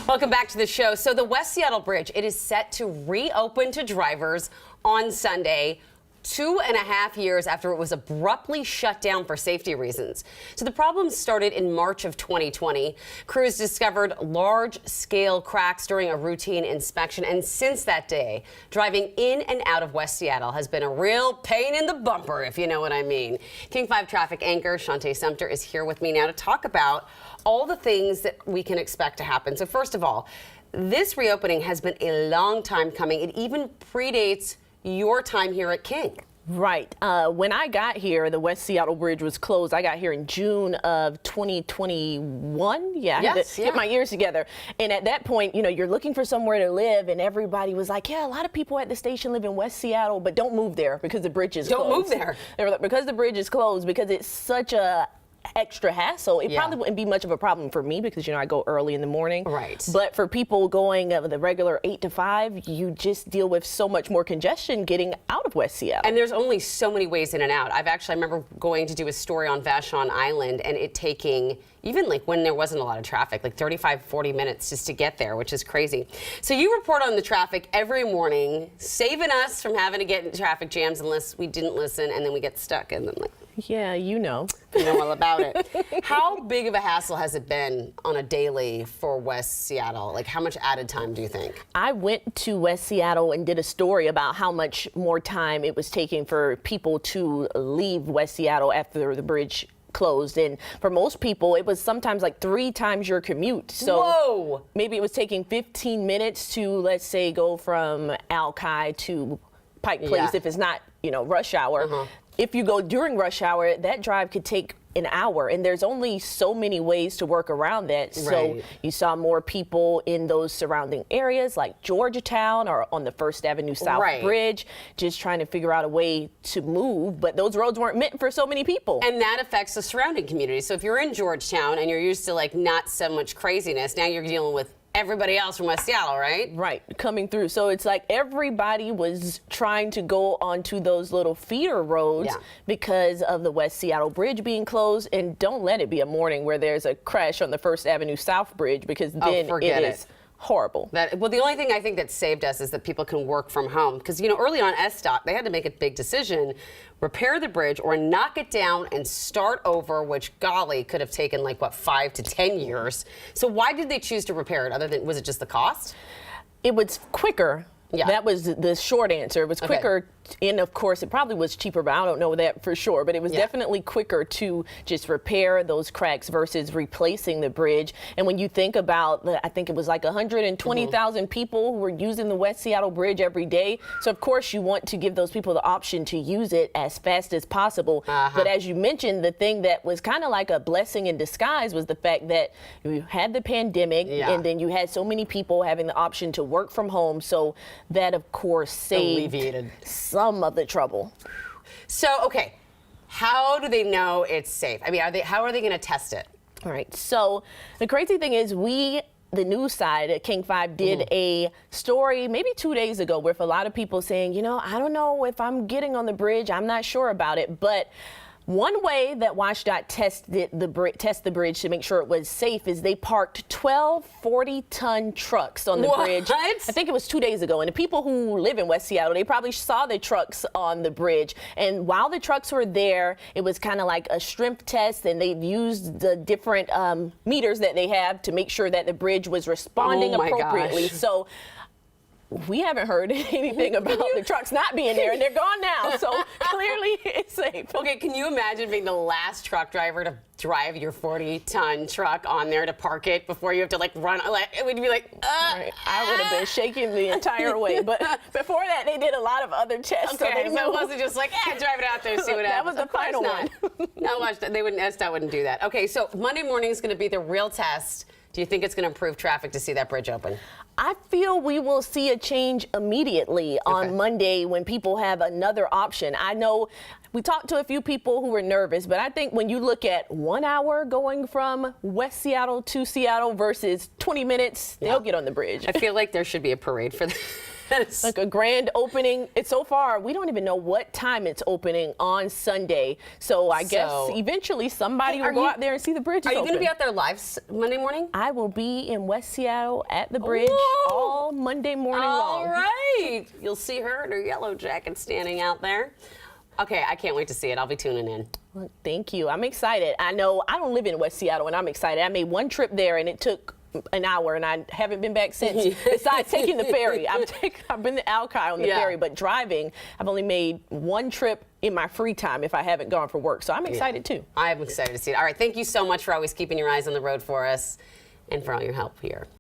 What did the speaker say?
Welcome back to the show. So the West Seattle Bridge, it is set to reopen to drivers on Sunday, 2.5 years after it was abruptly shut down for safety reasons. So the problem started in March of 2020. Crews discovered large-scale cracks during a routine inspection, and since that day, driving in and out of West Seattle has been a real pain in the bumper, if you know what I mean. King 5 traffic anchor Shanté Sumpter is here with me now to talk about all the things that we can expect to happen. So first of all, this reopening has been a long time coming. It even predates your time here at King. Right. When I got here, the West Seattle Bridge was closed. I got here in June of 2021. Yeah, I had to get my years together. And at that point, you know, you're looking for somewhere to live, and everybody was like, yeah, a lot of people at the station live in West Seattle, but don't move there because the bridge is closed. Don't move there. They were like, because the bridge is closed, because it's such a extra hassle. It probably wouldn't be much of a problem for me because, you know, I go early in the morning. Right. But for people going the regular 8 to 5, you just deal with so much more congestion getting out of West Seattle. And there's only so many ways in and out. I remember going to do a story on Vashon Island and it taking, even like when there wasn't a lot of traffic, like 35, 40 minutes just to get there, which is crazy. So you report on the traffic every morning, saving us from having to get in traffic jams unless we didn't listen and then we get stuck and then like, yeah, you know all about it. How big of a hassle has it been on a daily for West Seattle? Like, how much added time do you think? I went to West Seattle and did a story about how much more time it was taking for people to leave West Seattle after the bridge closed. And for most people, it was sometimes like 3 times your commute. So maybe it was taking 15 minutes to, let's say, go from Alki to Pike Place if it's not, you know, rush hour. If you go during rush hour, that drive could take an hour, and there's only so many ways to work around that. So you saw more people in those surrounding areas like Georgetown or on the First Avenue South Bridge, just trying to figure out a way to move, but those roads weren't meant for so many people. And that affects the surrounding community. So if you're in Georgetown and you're used to like not so much craziness, now you're dealing with everybody else from West Seattle, right? Right, coming through. So it's like everybody was trying to go onto those little feeder roads because of the West Seattle Bridge being closed. And don't let it be a morning where there's a crash on the First Avenue South Bridge, because then it is horrible. Well, the only thing I think that saved us is that people can work from home. Because, you know, early on SDOT, they had to make a big decision, repair the bridge or knock it down and start over, which, golly, could have taken like, what, 5 to 10 years. So why did they choose to repair it, other than, was it just the cost? It was quicker. That was the short answer. It was quicker, and of course it probably was cheaper, but I don't know that for sure. But it was definitely quicker to just repair those cracks versus replacing the bridge. And when you think about, I think it was like 120,000 people who were using the West Seattle Bridge every day. So of course you want to give those people the option to use it as fast as possible. But as you mentioned, the thing that was kind of like a blessing in disguise was the fact that you had the pandemic, and then you had so many people having the option to work from home. So that, of course, alleviated some of the trouble. So, okay, how do they know it's safe? I mean, how are they going to test it? All right, so the crazy thing is the news side at King 5 did a story maybe 2 days ago with a lot of people saying, you know, I don't know if I'm getting on the bridge. I'm not sure about it. But one way that WashDOT test the bridge to make sure it was safe is they parked 12 40-ton trucks on the bridge. I think it was 2 days ago. And the people who live in West Seattle, they probably saw the trucks on the bridge. And while the trucks were there, it was kind of like a strength test, and they used the different meters that they have to make sure that the bridge was responding appropriately. So we haven't heard anything about the trucks not being there, and they're gone now. So clearly it's safe. Okay, can you imagine being the last truck driver to drive your 40-ton truck on there to park it before you have to like run? It would be like, I would have been shaking the entire way. But before that, they did a lot of other tests. Okay, so it wasn't just like, drive it out there, see what happens. That was the final one. No, SDOT wouldn't do that. Okay, so Monday morning is going to be the real test. Do you think it's going to improve traffic to see that bridge open? I feel we will see a change immediately on Monday when people have another option. I know we talked to a few people who were nervous, but I think when you look at 1 hour going from West Seattle to Seattle versus 20 minutes, they'll get on the bridge. I feel like there should be a parade for that. Yes. Like a grand opening. It's so far, we don't even know what time it's opening on Sunday. So I guess eventually somebody will go out there and see the bridge. Are you going to be out there live Monday morning? I will be in West Seattle at the bridge all Monday morning long. All right. You'll see her in her yellow jacket standing out there. Okay, I can't wait to see it. I'll be tuning in. Well, thank you. I'm excited. I know I don't live in West Seattle, and I'm excited. I made one trip there, and it took an hour, and I haven't been back since. Besides taking the ferry, I've been to Alki on the ferry, but driving, I've only made one trip in my free time if I haven't gone for work. So I'm excited too. I'm excited to see it. All right, thank you so much for always keeping your eyes on the road for us and for all your help here.